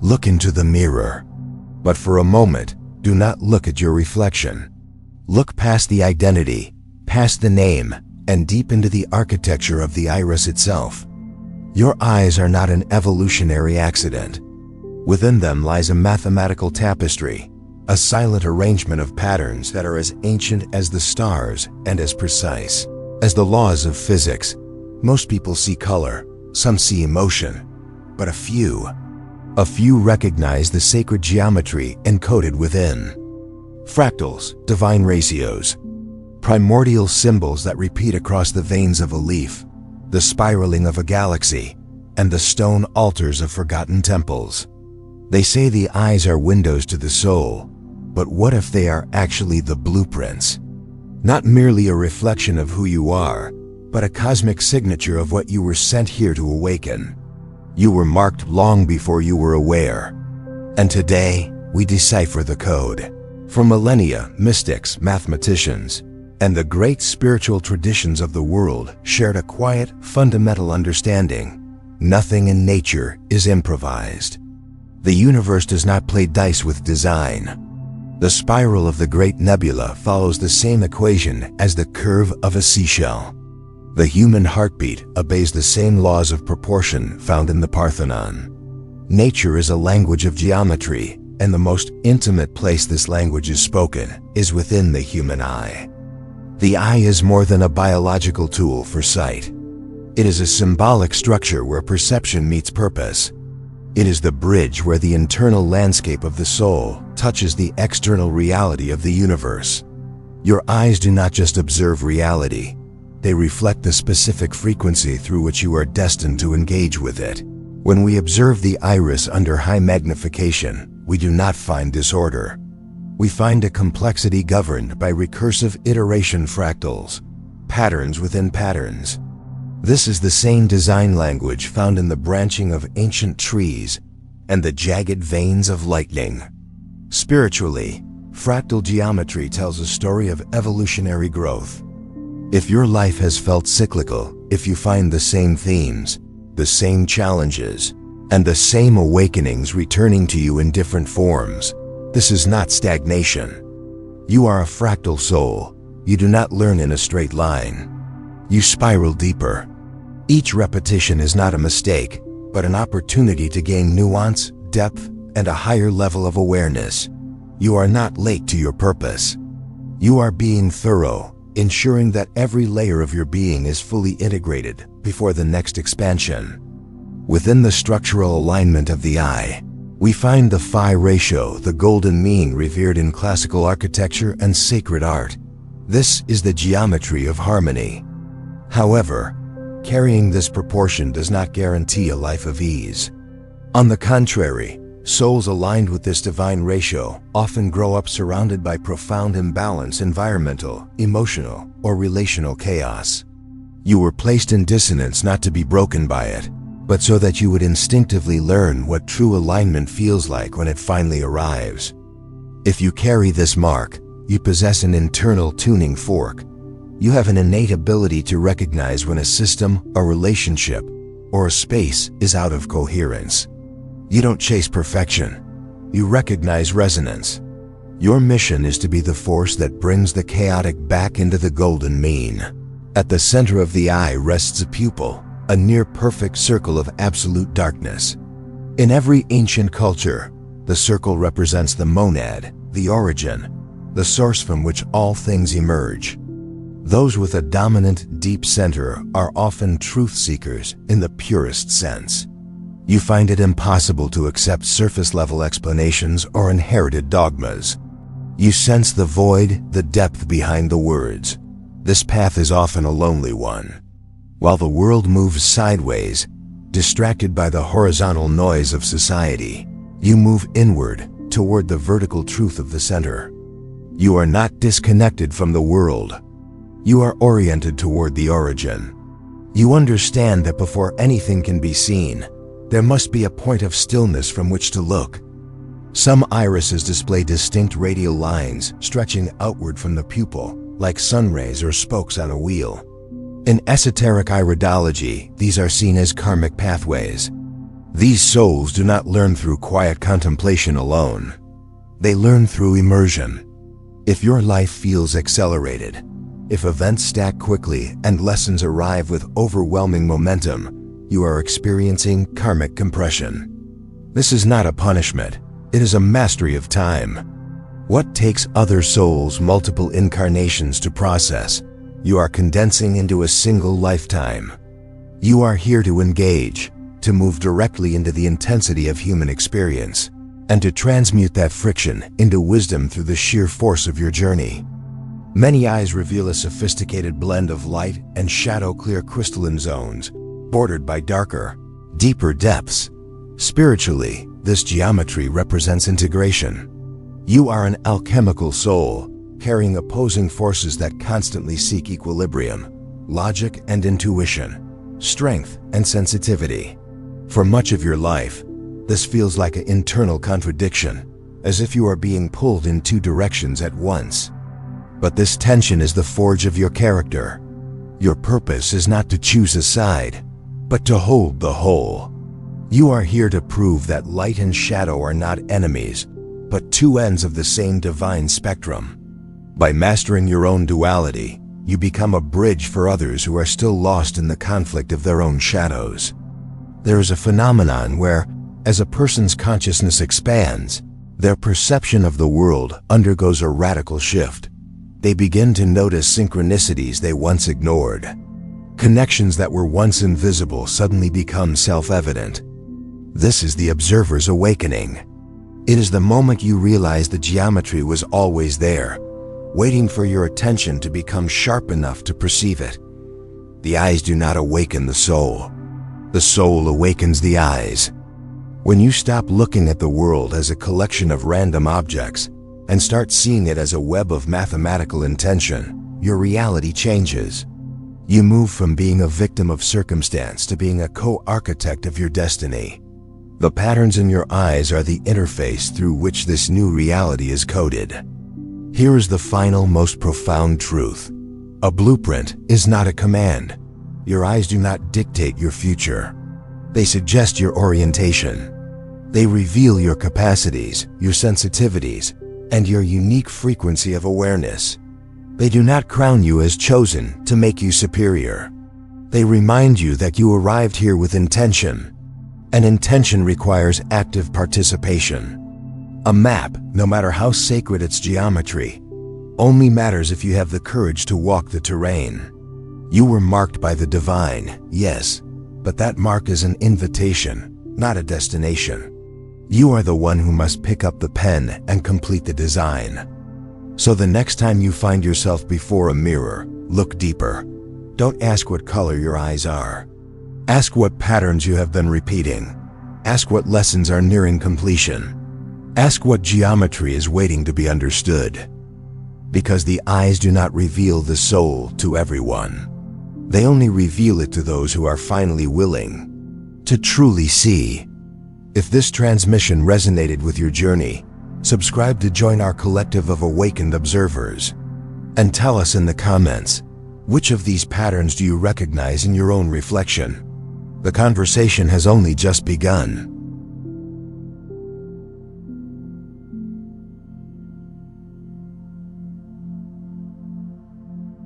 Look into the mirror. But for a moment, do not look at your reflection. Look past the identity, past the name, and deep into the architecture of the iris itself. Your eyes are not an evolutionary accident. Within them lies a mathematical tapestry, a silent arrangement of patterns that are as ancient as the stars and as precise as the laws of physics. Most people see color, some see emotion, but a few recognize the sacred geometry encoded within. Fractals, divine ratios, primordial symbols that repeat across the veins of a leaf, the spiraling of a galaxy, and the stone altars of forgotten temples. They say the eyes are windows to the soul, but what if they are actually the blueprints? Not merely a reflection of who you are, but a cosmic signature of what you were sent here to awaken. You were marked long before you were aware. And today, we decipher the code. For millennia, mystics, mathematicians, and the great spiritual traditions of the world shared a quiet, fundamental understanding. Nothing in nature is improvised. The universe does not play dice with design. The spiral of the great nebula follows the same equation as the curve of a seashell. The human heartbeat obeys the same laws of proportion found in the Parthenon. Nature is a language of geometry, and the most intimate place this language is spoken is within the human eye. The eye is more than a biological tool for sight. It is a symbolic structure where perception meets purpose. It is the bridge where the internal landscape of the soul touches the external reality of the universe. Your eyes do not just observe reality. They reflect the specific frequency through which you are destined to engage with it. When we observe the iris under high magnification, we do not find disorder. We find a complexity governed by recursive iteration fractals, patterns within patterns. This is the same design language found in the branching of ancient trees and the jagged veins of lightning. Spiritually, fractal geometry tells a story of evolutionary growth. If your life has felt cyclical, if you find the same themes, the same challenges, and the same awakenings returning to you in different forms, this is not stagnation. You are a fractal soul. You do not learn in a straight line. You spiral deeper. Each repetition is not a mistake, but an opportunity to gain nuance, depth, and a higher level of awareness. You are not late to your purpose. You are being thorough, ensuring that every layer of your being is fully integrated before the next expansion. Within the structural alignment of the eye, we find the phi ratio, the golden mean revered in classical architecture and sacred art. This is the geometry of harmony. However, carrying this proportion does not guarantee a life of ease. On the contrary, souls aligned with this divine ratio often grow up surrounded by profound imbalance, environmental, emotional, or relational chaos. You were placed in dissonance not to be broken by it, but so that you would instinctively learn what true alignment feels like when it finally arrives. If you carry this mark, you possess an internal tuning fork. You have an innate ability to recognize when a system, a relationship, or a space is out of coherence. You don't chase perfection. You recognize resonance. Your mission is to be the force that brings the chaotic back into the golden mean. At the center of the eye rests a pupil, a near-perfect circle of absolute darkness. In every ancient culture, the circle represents the monad, the origin, the source from which all things emerge. Those with a dominant, deep center are often truth seekers in the purest sense. You find it impossible to accept surface-level explanations or inherited dogmas. You sense the void, the depth behind the words. This path is often a lonely one. While the world moves sideways, distracted by the horizontal noise of society, you move inward toward the vertical truth of the center. You are not disconnected from the world. You are oriented toward the origin. You understand that before anything can be seen, there must be a point of stillness from which to look. Some irises display distinct radial lines stretching outward from the pupil, like sunrays or spokes on a wheel. In esoteric iridology, these are seen as karmic pathways. These souls do not learn through quiet contemplation alone. They learn through immersion. If your life feels accelerated, if events stack quickly and lessons arrive with overwhelming momentum, you are experiencing karmic compression. This is not a punishment, it is a mastery of time. What takes other souls multiple incarnations to process, you are condensing into a single lifetime. You are here to engage, to move directly into the intensity of human experience, and to transmute that friction into wisdom through the sheer force of your journey. Many eyes reveal a sophisticated blend of light and shadow, clear crystalline zones, bordered by darker, deeper depths. Spiritually, this geometry represents integration. You are an alchemical soul, carrying opposing forces that constantly seek equilibrium, logic and intuition, strength and sensitivity. For much of your life, this feels like an internal contradiction, as if you are being pulled in two directions at once. But this tension is the forge of your character. Your purpose is not to choose a side, but to hold the whole. You are here to prove that light and shadow are not enemies, but two ends of the same divine spectrum. By mastering your own duality, you become a bridge for others who are still lost in the conflict of their own shadows. There is a phenomenon where, as a person's consciousness expands, their perception of the world undergoes a radical shift. They begin to notice synchronicities they once ignored. Connections that were once invisible suddenly become self-evident. This is the observer's awakening. It is the moment you realize the geometry was always there, waiting for your attention to become sharp enough to perceive it. The eyes do not awaken the soul. The soul awakens the eyes. When you stop looking at the world as a collection of random objects and start seeing it as a web of mathematical intention, your reality changes. You move from being a victim of circumstance to being a co-architect of your destiny. The patterns in your eyes are the interface through which this new reality is coded. Here is the final, most profound truth. A blueprint is not a command. Your eyes do not dictate your future. They suggest your orientation. They reveal your capacities, your sensitivities, and your unique frequency of awareness. They do not crown you as chosen to make you superior. They remind you that you arrived here with intention. And intention requires active participation. A map, no matter how sacred its geometry, only matters if you have the courage to walk the terrain. You were marked by the divine, yes, but that mark is an invitation, not a destination. You are the one who must pick up the pen and complete the design. So the next time you find yourself before a mirror, look deeper. Don't ask what color your eyes are. Ask what patterns you have been repeating. Ask what lessons are nearing completion. Ask what geometry is waiting to be understood. Because the eyes do not reveal the soul to everyone. They only reveal it to those who are finally willing to truly see. If this transmission resonated with your journey, subscribe to join our collective of awakened observers. And tell us in the comments, which of these patterns do you recognize in your own reflection? The conversation has only just begun.